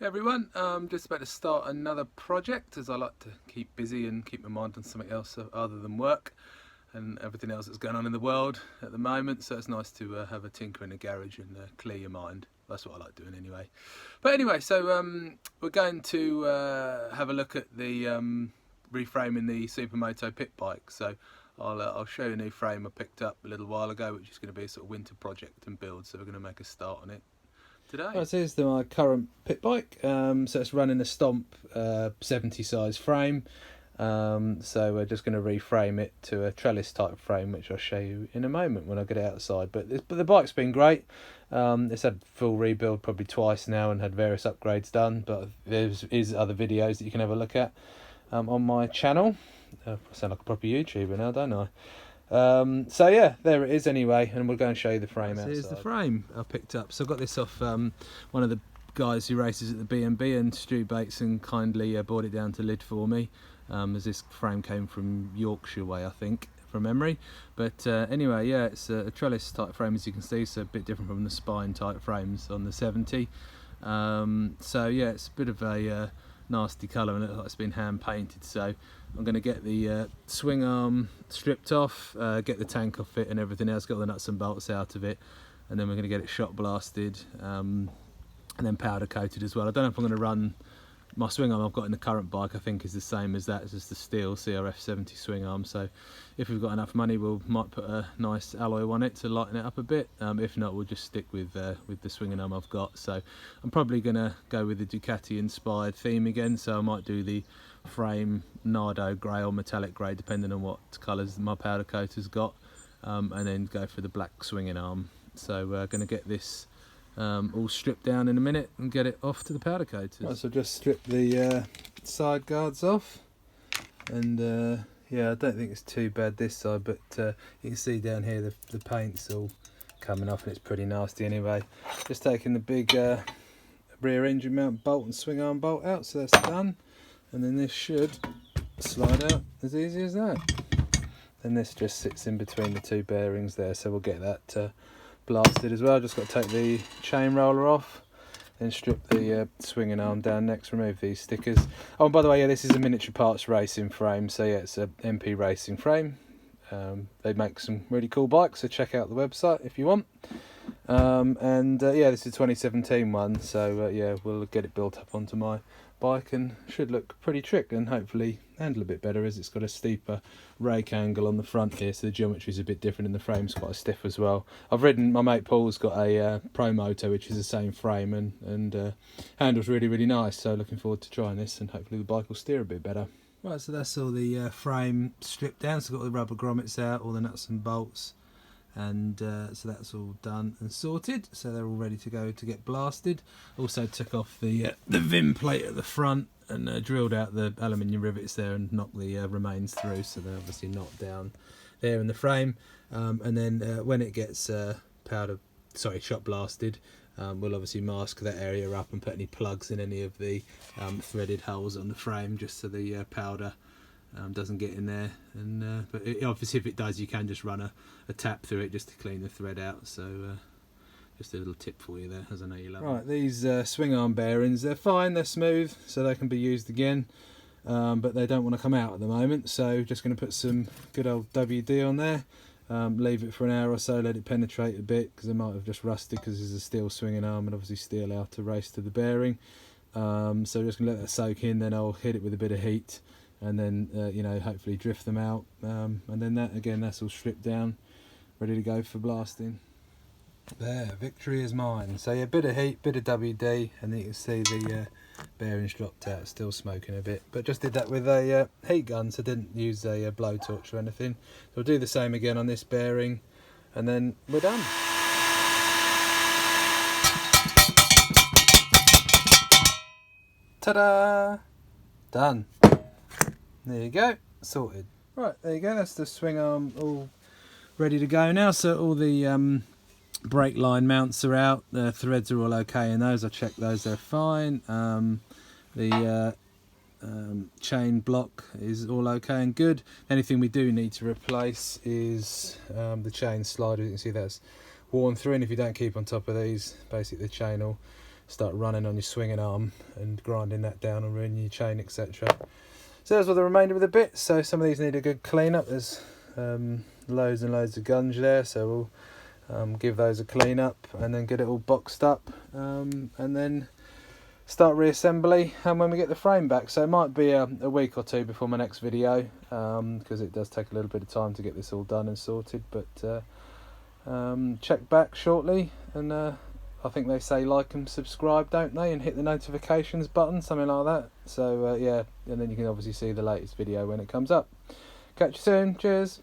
Hey everyone, just about to start another project, as I like to keep busy and keep my mind on something else other than work and everything else that's going on in the world at the moment. So it's nice to have a tinker in the garage and clear your mind. That's what I like doing anyway. But anyway, so we're going to have a look at the reframing the Supermoto Pitbike. So I'll show you a new frame I picked up a little while ago, which is going to be a sort of winter project and build. So we're going to make a start on it today. Right, so here's my current pit bike. So it's running a Stomp 70 size frame. So we're just going to reframe it to a trellis type frame, which I'll show you in a moment when I get it outside. But the bike's been great. It's had full rebuild probably twice now and had various upgrades done. But there's other videos that you can have a look at on my channel. I sound like a proper YouTuber now, don't I? So yeah, there it is anyway, and we'll go and show you the frame outside. Here's the frame I picked up. So I got this off one of the guys who races at the B&B, and Stu Bateson kindly brought it down to Lyd for me, as this frame came from Yorkshire way, I think, from memory. But anyway, yeah, it's a trellis type frame, as you can see, so a bit different from the spine type frames on the 70. So yeah, it's a bit of a nasty colour, and it looks like it's been hand painted. So I'm going to get the swing arm stripped off, get the tank off it and everything else, get all the nuts and bolts out of it, and then we're going to get it shot blasted and then powder coated as well. I don't know if I'm going to run my swing arm I've got in the current bike. I think is the same as that, it's just the steel CRF 70 swing arm. So if we've got enough money, we might put a nice alloy on it to lighten it up a bit. If not, we'll just stick with the swinging arm I've got. So I'm probably going to go with the Ducati inspired theme again, so I might do the frame Nardo grey or metallic grey, depending on what colours my powder coat has got, and then go for the black swinging arm. So we're going to get this all stripped down in a minute and get it off to the powder coaters. Right, so just strip the side guards off, and yeah, I don't think it's too bad this side, but you can see down here the paint's all coming off and it's pretty nasty anyway. Just taking the big rear engine mount bolt and swing arm bolt out, so that's done, and then this should slide out as easy as that. And this just sits in between the two bearings there, so we'll get that blasted as well. Just got to take the chain roller off, then strip the swinging arm down next, remove these stickers. Oh, and by the way, yeah, this is a miniature parts racing frame, so yeah, it's a MP racing frame. They make some really cool bikes, so check out the website if you want. And yeah, this is a 2017 one, so yeah, we'll get it built up onto my bike and should look pretty trick and hopefully handle a bit better, as it's got a steeper rake angle on the front here, so the geometry is a bit different and the frame's quite stiff as well. I've ridden, my mate Paul's got a Promoto, which is the same frame, and handles really nice, so looking forward to trying this and hopefully the bike will steer a bit better. Right, so that's all the frame stripped down, so got all the rubber grommets out, all the nuts and bolts, and so that's all done and sorted, so they're all ready to go to get blasted. Also took off the Vim plate at the front and drilled out the aluminium rivets there and knocked the remains through, so they're obviously not down there in the frame. And then when it gets shot blasted, we'll obviously mask that area up and put any plugs in any of the threaded holes on the frame, just so the powder doesn't get in there. And but obviously if it does, you can just run a tap through it just to clean the thread out. So just a little tip for you there, as I know you love. Right, these swing arm bearings, they're fine, they're smooth, so they can be used again, but they don't want to come out at the moment, so just going to put some good old WD on there, leave it for an hour or so, let it penetrate a bit, because they might have just rusted because there's a steel swinging arm and obviously steel outer race to the bearing. So just going to let that soak in, then I'll hit it with a bit of heat, and then you know, hopefully drift them out, and then that's all stripped down, ready to go for blasting. There, victory is mine. So yeah, bit of heat, bit of WD, and then you can see the bearings dropped out, still smoking a bit, but just did that with a heat gun, so didn't use a blowtorch or anything. So we'll do the same again on this bearing, and then we're done. Ta-da! Done. There you go, sorted. Right, there you go, that's the swing arm all ready to go now. So all the brake line mounts are out, the threads are all okay in those, I checked those, they're fine. The chain block is all okay and good. Anything we do need to replace is the chain slider. You can see that's worn through, and if you don't keep on top of these, basically the chain will start running on your swinging arm and grinding that down and ruining your chain, etc. So those were the remainder of the bits. So some of these need a good clean up. There's loads and loads of gunge there, so we'll give those a clean up and then get it all boxed up, and then start reassembly and when we get the frame back. So it might be a week or two before my next video, because it does take a little bit of time to get this all done and sorted, but check back shortly, and I think they say like and subscribe, don't they, and hit the notifications button, something like that. So yeah, and then you can obviously see the latest video when it comes up. Catch you soon, cheers.